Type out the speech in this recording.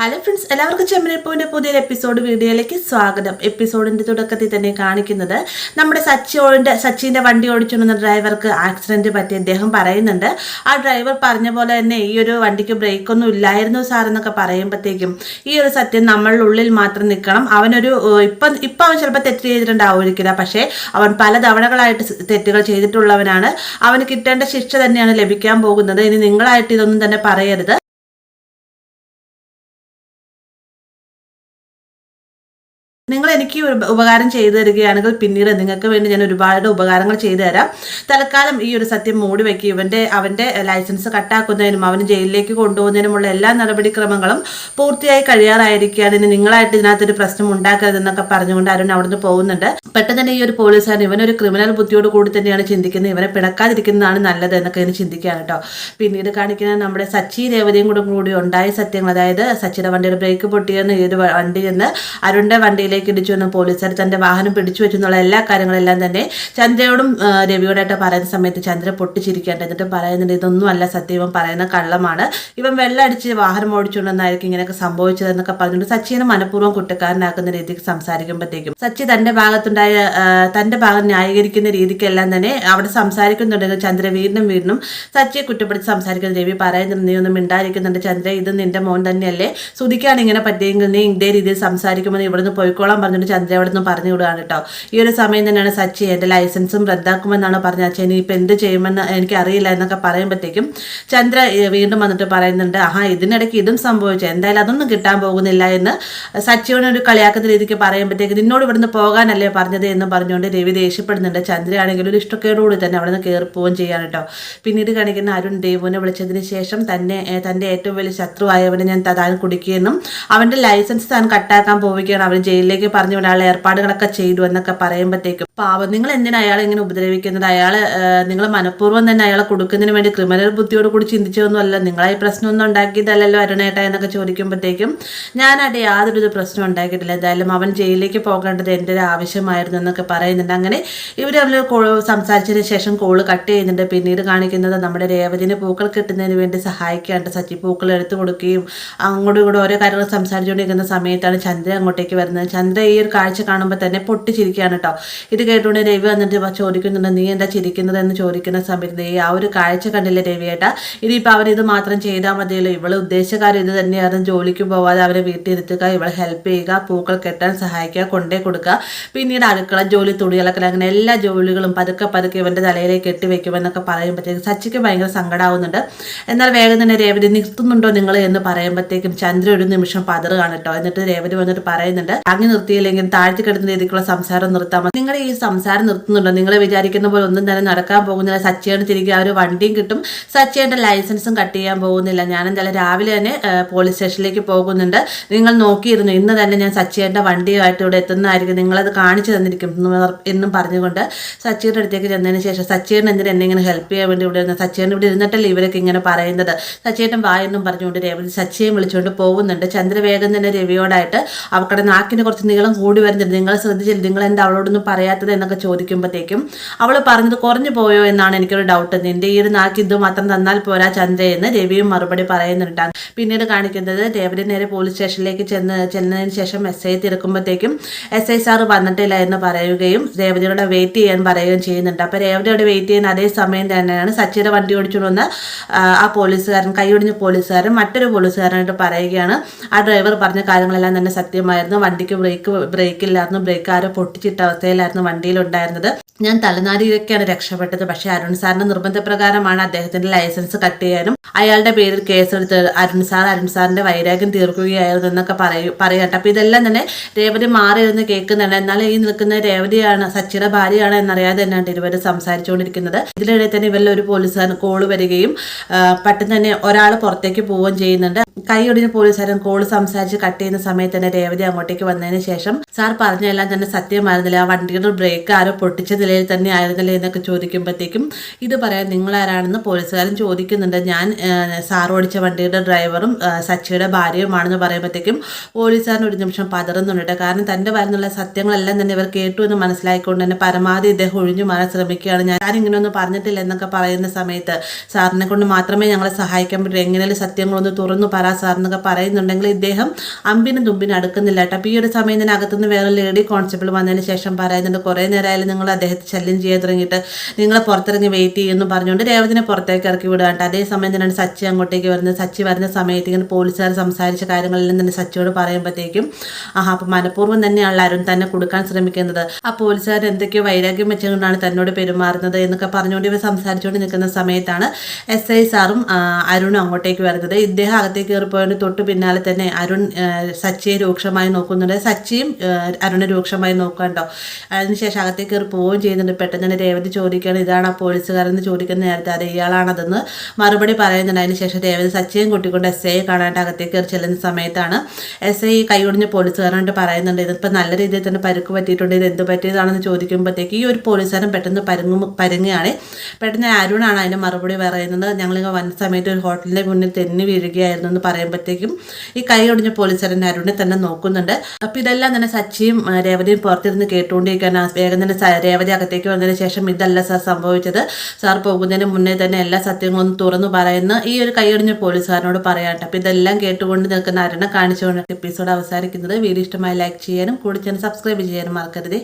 Hello friends, എല്ലാവർക്കും ചെമ്മരിപ്പൂവിൻ്റെ പുതിയൊരു episode വീഡിയോയിലേക്ക് സ്വാഗതം. എപ്പിസോഡിൻ്റെ തുടക്കത്തിൽ തന്നെ കാണിക്കുന്നത് നമ്മുടെ സച്ചിൻ്റെ വണ്ടി ഓടിച്ചുകൊണ്ടിരുന്ന ഡ്രൈവർക്ക് ആക്സിഡൻറ്റ് പറ്റി അദ്ദേഹം പറയുന്നുണ്ട്. ആ ഡ്രൈവർ പറഞ്ഞ പോലെ തന്നെ ഈ ഒരു വണ്ടിക്ക് ബ്രേക്കൊന്നും ഇല്ലായിരുന്നു സാർ എന്നൊക്കെ പറയുമ്പോഴത്തേക്കും ഈ ഒരു സത്യം നമ്മളുടെ ഉള്ളിൽ മാത്രം നിൽക്കണം. അവനൊരു ഇപ്പം അവൻ ചിലപ്പോൾ തെറ്റ് ചെയ്തിട്ടുണ്ടാവുമായിരിക്കില്ല, പക്ഷേ അവൻ പല തവണകളായിട്ട് തെറ്റുകൾ ചെയ്തിട്ടുള്ളവനാണ്. അവന് കിട്ടേണ്ട ശിക്ഷ തന്നെയാണ് ലഭിക്കാൻ പോകുന്നത്. ഇനി നിങ്ങളായിട്ട് ഇതൊന്നും തന്നെ പറയരുത്. നിങ്ങൾ എനിക്ക് ഉപകാരം ചെയ്തു തരികയാണെങ്കിൽ പിന്നീട് നിങ്ങൾക്ക് വേണ്ടി ഞാൻ ഒരുപാട് ഉപകാരങ്ങൾ ചെയ്തു തരാം. തൽക്കാലം ഈ ഒരു സത്യം മൂടി വയ്ക്കുക. അവൻ്റെ ലൈസൻസ് കട്ടാക്കുന്നതിനും അവന് ജയിലിലേക്ക് കൊണ്ടുപോകുന്നതിനുമുള്ള എല്ലാ നടപടിക്രമങ്ങളും പൂർത്തിയായി കഴിയാറായിരിക്കുകയാണ്. ഇനി നിങ്ങളായിട്ട് ഇതിനകത്തൊരു പ്രശ്നം ഉണ്ടാക്കരുതെന്നൊക്കെ പറഞ്ഞുകൊണ്ട് അരുൺ അവിടുന്ന് പോകുന്നുണ്ട്. പെട്ടെന്ന് തന്നെ ഈ ഒരു പോലീസുകാരൻ ഇവനൊരു ക്രിമിനൽ ബുദ്ധിയോട് കൂടി തന്നെയാണ് ചിന്തിക്കുന്നത്. ഇവനെ പിണക്കാതിരിക്കുന്നതാണ് നല്ലത് എന്നൊക്കെ ഇതിന് ചിന്തിക്കുകയാണ് കേട്ടോ. പിന്നീട് കാണിക്കുന്നത് നമ്മുടെ സച്ചി രേവതിയും കൂടി ഉണ്ടായ സത്യങ്ങൾ, അതായത് സച്ചിയുടെ വണ്ടിയുടെ ബ്രേക്ക് പൊട്ടിയെന്ന് ഈ ഒരു വണ്ടി എന്ന് അരുണിന്റെ വണ്ടിയിലേക്ക് ഇടിച്ചു എന്ന് പോലീസുകാർ തന്റെ വാഹനം പിടിച്ചു വെച്ചെന്നുള്ള എല്ലാ കാര്യങ്ങളെല്ലാം തന്നെ ചന്ദ്രയോടും രവിയോടായിട്ട് പറയുന്ന സമയത്ത് ചന്ദ്ര പൊട്ടിച്ചിരിക്കേണ്ട. എന്നിട്ട് പറയുന്നുണ്ട്, ഇതൊന്നും അല്ല സത്യം, ഇവൻ പറയുന്ന കള്ളമാണ്, ഇവൻ വെള്ളം അടിച്ച് വാഹനം ഓടിച്ചുകൊണ്ടെന്നായിരിക്കും ഇങ്ങനെയൊക്കെ സംഭവിച്ചതെന്നൊക്കെ പറഞ്ഞുകൊണ്ട് സച്ചിനെ മനഃപൂർവ്വം കുറ്റക്കാരനാക്കുന്ന രീതിക്ക് സംസാരിക്കുമ്പോഴത്തേക്കും സച്ചി തന്റെ ഭാഗം ന്യായീകരിക്കുന്ന രീതിക്കെല്ലാം തന്നെ അവിടെ സംസാരിക്കുന്നുണ്ടെങ്കിൽ ചന്ദ്ര വീണ്ടും സച്ചിയെ കുറ്റപ്പെടുത്തി സംസാരിക്കുന്ന രവി പറയുന്നുണ്ട്, നീ ഒന്നും മിണ്ടായിരിക്കുന്നുണ്ട് ചന്ദ്ര, ഇത് നിന്റെ മോൻ തന്നെയല്ലേ, സുധിക്കാണ് ഇങ്ങനെ പറ്റിയെങ്കിൽ നീ ഇതേ രീതിയിൽ സംസാരിക്കുമ്പോൾ ഇവിടുന്ന് പോയിക്കോളാം പറഞ്ഞിട്ട് ചന്ദ്ര അവിടെ നിന്ന് പറഞ്ഞു വിടുകയാണ് കേട്ടോ. ഈ ഒരു സമയം തന്നെയാണ് സച്ചി എൻ്റെ ലൈസൻസും റദ്ദാക്കുമെന്നാണ് പറഞ്ഞത്, അച്ഛൻ ഇനിയിപ്പോൾ എന്ത് ചെയ്യുമെന്ന് എനിക്കറിയില്ല എന്നൊക്കെ പറയുമ്പോഴത്തേക്കും ചന്ദ്ര വീണ്ടും വന്നിട്ട് പറയുന്നുണ്ട്, ഇതിനിടയ്ക്ക് ഇതും സംഭവിച്ചു, എന്തായാലും അതൊന്നും കിട്ടാൻ പോകുന്നില്ല എന്ന് സച്ചിയോട് ഒരു കളിയാക്കുന്ന രീതിക്ക് പറയുമ്പോഴത്തേക്ക് നിന്നോട് ഇവിടുന്ന് പോകാനല്ലേ പറഞ്ഞത് എന്ന് പറഞ്ഞുകൊണ്ട് രവി ദേഷ്യപ്പെടുന്നുണ്ട്. ചന്ദ്രയാണെങ്കിൽ ഒരു ഇഷ്ടക്കേടോട് തന്നെ അവിടെ നിന്ന് കയറി പോവുകയും ചെയ്യാൻ കേട്ടോ. പിന്നീട് കാണിക്കുന്ന അരുൺ ദേവുവിനെ വിളിച്ചതിന് ശേഷം തൻ്റെ ഏറ്റവും വലിയ ശത്രുവായവനെ ഞാൻ താൻ കുടിക്കുകയെന്നും അവൻ്റെ ലൈസൻസ് താൻ കട്ടാക്കാൻ പോവുകയാണ്, അവൻ ജയിലിലേക്ക് പറഞ്ഞു വിടാനുള്ള ഏർപ്പാടുകളൊക്കെ ചെയ്തു എന്നൊക്കെ പറയുമ്പോഴത്തേക്കും പാവം, നിങ്ങൾ എന്തിനാ അയാളെ ഇങ്ങനെ ഉപദ്രവിക്കുന്നത്? നിങ്ങൾ മനഃപൂർവ്വം തന്നെ അയാളെ കൊടുക്കുന്നതിന് വേണ്ടി ക്രിമിനൽ ബുദ്ധിയോട് കൂടി ചിന്തിച്ചതൊന്നും അല്ല, നിങ്ങളായി പ്രശ്നമൊന്നും ഉണ്ടാക്കിയതല്ലല്ലോ അരുണേട്ട എന്നൊക്കെ ചോദിക്കുമ്പോഴത്തേക്കും ഞാനായിട്ട് യാതൊരു പ്രശ്നം ഉണ്ടാക്കിയിട്ടില്ല, എന്തായാലും അവൻ ജയിലിലേക്ക് പോകേണ്ടത് എൻ്റെ ഒരു ആവശ്യമായിരുന്നു എന്നൊക്കെ പറയുന്നുണ്ട്. അങ്ങനെ ഇവർ തമ്മിൽ സംസാരിച്ചതിന് ശേഷം കോള് കട്ട് ചെയ്യുന്നുണ്ട്. പിന്നീട് കാണിക്കുന്നത് നമ്മുടെ രേവതിന് പൂക്കൾ കിട്ടുന്നതിന് വേണ്ടി സഹായിക്കാണ്ട് സച്ചി പൂക്കൾ എടുത്തു കൊടുക്കുകയും അങ്ങോട്ടും ഇങ്ങോട്ടും ഓരോ കാര്യങ്ങൾ സംസാരിച്ചുകൊണ്ടിരിക്കുന്ന സമയത്താണ് ചന്ദ്ര അങ്ങോട്ടേക്ക് വരുന്നത്. ചന്ദ്ര ഈ ഒരു കാഴ്ച കാണുമ്പോൾ തന്നെ പൊട്ടിച്ചിരിക്കുകയാണ് കേട്ടോ. ഇത് കേട്ടുകൊണ്ട് രവി വന്നിട്ട് ചോദിക്കുന്നുണ്ട്, നീ എന്താ ചിരിക്കുന്നത് എന്ന് ചോദിക്കുന്ന സമയത്ത് ആ ഒരു കാഴ്ച കണ്ടില്ലേ രവിയേട്ടാ, ഇനിയിപ്പോൾ അവനിത് മാത്രം ചെയ്താൽ മതിയല്ലോ, ഇവളെ ഉദ്ദേശകാരം ഇത് തന്നെയായിരുന്നു, ജോലിക്ക് പോവാതെ അവരെ വീട്ടിലിരുത്തുക, ഇവളെ ഹെൽപ്പ് ചെയ്യുക, പൂക്കൾ കെട്ടാൻ സഹായിക്കുക, കൊണ്ടേ കൊടുക്കുക, പിന്നീട് അടുക്കള ജോലി, തുണികളൊക്കെ, അങ്ങനെ എല്ലാ ജോലികളും പതുക്കെ ഇവൻ്റെ തലയിലേക്ക് കെട്ടിവെക്കുമെന്നൊക്കെ പറയുമ്പോഴത്തേക്കും സച്ചിക്ക് ഭയങ്കര സങ്കടമാവുന്നുണ്ട്. എന്നാൽ വേഗം തന്നെ രേവതി നിർത്തുന്നുണ്ടോ നിങ്ങൾ എന്ന് പറയുമ്പോഴത്തേക്കും ചന്ദ്ര ഒരു നിമിഷം പതറുകയാണ് കേട്ടോ. എന്നിട്ട് രേവതി വന്നിട്ട് പറയുന്നുണ്ട്, അങ്ങ് നിർത്തിയില്ലെങ്കിൽ താഴ്ത്തി കിടന്ന രീതിക്കുള്ള സംസാരം നിർത്താൻ മതി, നിങ്ങളുടെ ഈ സംസാരം നിർത്തുന്നുണ്ടോ? നിങ്ങൾ വിചാരിക്കുന്ന പോലെ ഒന്നും തന്നെ നടക്കാൻ പോകുന്നില്ല, സച്ചിയുടെ തിരികെ ആ ഒരു വണ്ടിയും കിട്ടും, സച്ചിയുടെ ലൈസൻസും കട്ട് ചെയ്യാൻ പോകുന്നില്ല, ഞാൻ എന്തായാലും രാവിലെ തന്നെ പോലീസ് സ്റ്റേഷനിലേക്ക് പോകുന്നുണ്ട്, നിങ്ങൾ നോക്കിയിരുന്നു, ഇന്ന് തന്നെ ഞാൻ സച്ചിയുടെ വണ്ടിയുമായിട്ട് ഇവിടെ എത്തുന്നതായിരിക്കും, നിങ്ങളത് കാണിച്ചു തന്നിരിക്കും എന്നും പറഞ്ഞുകൊണ്ട് സച്ചിയുടെ അടുത്തേക്ക് ചെന്നതിന് ശേഷം സച്ചിയുടെ എന്തിനും എന്നെ ഇങ്ങനെ ഹെൽപ്പ് ചെയ്യാൻ വേണ്ടി ഇവിടെ ഇരുന്ന് സച്ചിയുടെ ഇവിടെ ഇരുന്നിട്ടല്ലേ ഇവരൊക്കെ ഇങ്ങനെ പറയുന്നത്, സച്ചിയേട്ടൻ വായെന്നും പറഞ്ഞുകൊണ്ട് രവി സച്ചിയെ വിളിച്ചുകൊണ്ട് പോകുന്നുണ്ട്. ചന്ദ്ര വേഗം തന്നെ രവിയോടായിട്ട് അവക്കടെ നാക്കിന് കുറച്ച് നീളം കൂടി വരുന്നുണ്ട്, നിങ്ങൾ ശ്രദ്ധിച്ചില്ല, നിങ്ങൾ എന്താ അവളോടൊന്നും പറയാത്തത് എന്നൊക്കെ ചോദിക്കുമ്പോഴത്തേക്കും അവൾ പറഞ്ഞത് കുറഞ്ഞു പോയോ എന്നാണ് എനിക്കൊരു ഡൗട്ട്, നിന്റെ ഈ ഒരു നാക്ക് ഇത് മാത്രം തന്നാൽ പോരാ ചന്ദ്ര എന്ന് രവിയും മറുപടി പറയുന്നുണ്ടാകും. പിന്നീട് കാണിക്കുന്നത് രേവതി നേരെ പോലീസ് സ്റ്റേഷനിലേക്ക് ചെന്നതിന് ശേഷം SI തിരക്കുമ്പോഴത്തേക്കും SI സാറ് വന്നിട്ടില്ല എന്ന് പറയുകയും രേവതിയോടെ വെയിറ്റ് ചെയ്യാൻ പറയുകയും ചെയ്യുന്നുണ്ട്. അപ്പോൾ രേവതിയോടെ വെയിറ്റ് ചെയ്യുന്ന അതേ സമയം തന്നെയാണ് സച്ചിയുടെ വണ്ടി ഓടിച്ചു വന്ന ആ പോലീസുകാരൻ, കൈയൊടിഞ്ഞ പോലീസുകാരൻ മറ്റൊരു പോലീസുകാരനായിട്ട് പറയുകയാണ്, ആ ഡ്രൈവർ പറഞ്ഞ കാര്യങ്ങളെല്ലാം തന്നെ സത്യമായിരുന്നു, വണ്ടിക്ക് ബ്രേക്കില്ലായിരുന്നു, ബ്രേക്ക് ആരോ പൊട്ടിച്ചിട്ട അവസ്ഥയിലായിരുന്നു വണ്ടിയിലുണ്ടായിരുന്നത്, ഞാൻ തലനാരിയൊക്കെയാണ് രക്ഷപ്പെട്ടത്, പക്ഷേ അരുൺ സാറിന്റെ നിർബന്ധപ്രകാരമാണ് അദ്ദേഹത്തിന്റെ ലൈസൻസ് കട്ട് ചെയ്യാനും അയാളുടെ പേരിൽ കേസെടുത്ത് അരുൺ സാറിന്റെ വൈരാഗ്യം തീർക്കുകയായിരുന്നു എന്നൊക്കെ പറയട്ടെ. അപ്പോൾ ഇതെല്ലാം തന്നെ രേവതി മാറി ഇരുന്ന് കേൾക്കുന്നുണ്ട്. എന്നാൽ ഈ നിൽക്കുന്ന രേവതിയാണ് സച്ചിയുടെ ഭാര്യയാണ് എന്നറിയാതെ തന്നെയാണ് ഇവർ സംസാരിച്ചുകൊണ്ടിരിക്കുന്നത്. ഇതിനിടെ തന്നെ ഇവരിൽ ഒരു പോലീസുകാരൻ കോള് വരികയും പെട്ടെന്ന് തന്നെ ഒരാൾ പുറത്തേക്ക് പോവുകയും ചെയ്യുന്നുണ്ട്. കൈയൊടിഞ്ഞ പോലീസുകാരൻ കോള് സംസാരിച്ച് കട്ട് ചെയ്യുന്ന സമയത്ത് തന്നെ രേവതി അങ്ങോട്ടേക്ക് വന്നതിന് ശേഷം, സാർ പറഞ്ഞതെല്ലാം തന്നെ സത്യമായിരുന്നില്ല, ആ വണ്ടിയുടെ ബ്രേക്ക് ആരോ പൊട്ടിച്ച നിലയിൽ തന്നെ ആയിരുന്നില്ലേ എന്നൊക്കെ ചോദിക്കുമ്പോഴത്തേക്കും ഇത് പറയാൻ നിങ്ങളാരാണെന്ന് പോലീസുകാരൻ ചോദിക്കുന്നുണ്ട്. ഞാൻ സാർ ഓടിച്ച വണ്ടിയുടെ ഡ്രൈവറും സച്ചിയുടെ ഭാര്യയുമാണെന്ന് പറയുമ്പോഴത്തേക്കും പോലീസുകാരൻ ഒരു നിമിഷം പതറുന്നുണ്ട്. കാരണം തൻ്റെ വരുന്നുള്ള സത്യങ്ങളെല്ലാം തന്നെ ഇവർ കേട്ടു എന്ന് മനസ്സിലായിക്കൊണ്ട് തന്നെ പരമാവധി ഇദ്ദേഹം ഒഴിഞ്ഞു മാറാൻ ശ്രമിക്കുകയാണ്. ഞാൻ ഇങ്ങനെയൊന്നും പറഞ്ഞിട്ടില്ല എന്നൊക്കെ പറയുന്ന സമയത്ത്, സാറിനെ കൊണ്ട് മാത്രമേ ഞങ്ങളെ സഹായിക്കാൻ പറ്റൂ, എങ്ങനെയും സത്യങ്ങളൊന്ന് തുറന്നു പറ സാർ എന്നൊക്കെ പറയുന്നുണ്ടെങ്കിൽ ഇദ്ദേഹം അമ്പിനും തുമ്പിനും അടുക്കുന്നില്ല കേട്ടോ. അപ്പോൾ ഈ ഒരു സമയം തന്നെ അകത്തുനിന്ന് വേറെ ലേഡി കോൺസ്റ്റബിൾ വന്നതിന് ശേഷം പറയുന്നുണ്ട്, കുറേ നേരമായാലും നിങ്ങൾ അദ്ദേഹത്തെ ശല്യം ചെയ്യാൻ തുടങ്ങിയിട്ട് നിങ്ങളെ പുറത്തിറങ്ങി വെയിറ്റ് ചെയ്യുമെന്ന് പറഞ്ഞുകൊണ്ട് രേവതിനെ പുറത്തേക്ക് ഇറക്കി വിടുക കേട്ടോ. അതേസമയം തന്നെയാണ് സച്ചി അങ്ങോട്ടേക്ക് വരുന്നത്. സച്ചി വരുന്ന സമയത്ത് ഇങ്ങനെ പോലീസുകാർ സംസാരിച്ച കാര്യങ്ങളെല്ലാം തന്നെ സച്ചിയോട് പറയുമ്പോഴത്തേക്കും അപ്പോൾ മനഃപൂർവ്വം തന്നെയാണ് അരുൺ തന്നെ കൊടുക്കാൻ ശ്രമിക്കുന്നത്. ആ പോലീസുകാർ എന്തൊക്കെയോ വൈരാഗ്യം വെച്ചുകൊണ്ടാണ് തന്നോട് പെരുമാറുന്നത് എന്നൊക്കെ പറഞ്ഞുകൊണ്ട് ഇവർ സംസാരിച്ചുകൊണ്ട് നിൽക്കുന്ന സമയത്താണ് SI സാറും അരുണും അങ്ങോട്ടേക്ക് വരുന്നത്. ഇദ്ദേഹം അകത്തേക്ക് കയറിപ്പോയതിന് തൊട്ട് പിന്നാലെ തന്നെ അരുൺ സച്ചിയെ രൂക്ഷമായി നോക്കുന്നുണ്ട്. സച്ചിയും അരുണെ രൂക്ഷമായി നോക്കണ്ടോ. അതിനുശേഷം അകത്തേക്ക് കയറി പോവുകയും ചെയ്യുന്നുണ്ട്. പെട്ടെന്ന് തന്നെ രേവതി ചോദിക്കുകയാണ്, ഇതാണ് ആ പോലീസുകാരെന്ന് ചോദിക്കുന്ന നേരത്തെ അതെ ഇയാളാണതെന്ന് മറുപടി പറയുന്നുണ്ട്. അതിനുശേഷം രേവതി സച്ചിയും കൂട്ടിക്കൊണ്ട് SI കാണാണ്ട് അകത്തേക്ക് കയറി ചെല്ലുന്ന സമയത്താണ് SI കൈയൊടിഞ്ഞ പോലീസുകാരനോട് പറയുന്നുണ്ട്, ഇതിപ്പോൾ നല്ല രീതിയിൽ തന്നെ പരുക്ക് പറ്റിയിട്ടുണ്ട്, ഇത് എന്ത് പറ്റിയതാണെന്ന് ചോദിക്കുമ്പോഴത്തേക്ക് ഈ ഒരു പോലീസുകാരൻ പെട്ടെന്ന് പരുങ്ങുകയാണ്. പെട്ടെന്ന് അരുണാണ് അതിന് മറുപടി പറയുന്നത്, ഞങ്ങളിങ്ങനെ വന്ന സമയത്ത് ഒരു ഹോട്ടലിൻ്റെ മുന്നിൽ തെന്നി വീഴുകയായിരുന്നു എന്ന് പറയുമ്പോഴത്തേക്കും ഈ കൈ ഒടിഞ്ഞ പോലീസുകാരൻ അരുണിനെ തന്നെ നോക്കുന്നുണ്ട്. അപ്പോൾ ഇതെല്ലാം തന്നെ സച്ചിയും രേവതിയും പുറത്തിരുന്ന് കേട്ടുകൊണ്ടിരിക്കുകയാണ്. വേഗം തന്നെ രേവതി അകത്തേക്ക് വന്നതിന് ശേഷം ഇതല്ല സാർ സംഭവിച്ചത്, സാർ പോകുന്നതിന് മുന്നേ തന്നെ എല്ലാ സത്യങ്ങളും തുറന്നു പറയുന്ന ഈ ഒരു കൈയൊടിഞ്ഞ പോലീസുകാരനോട് പറയാട്ടെ. അപ്പോൾ ഇതെല്ലാം കേട്ടുകൊണ്ട് നിൽക്കുന്ന അരുണെ കാണിച്ചുകൊണ്ട് എപ്പിസോഡ് അവസാനിക്കുന്നത്. വീഡിയോ ഇഷ്ടമായി ലൈക്ക് ചെയ്യാനും കൂടി ചാനൽ സബ്സ്ക്രൈബ് ചെയ്യാനും മറക്കരുത്.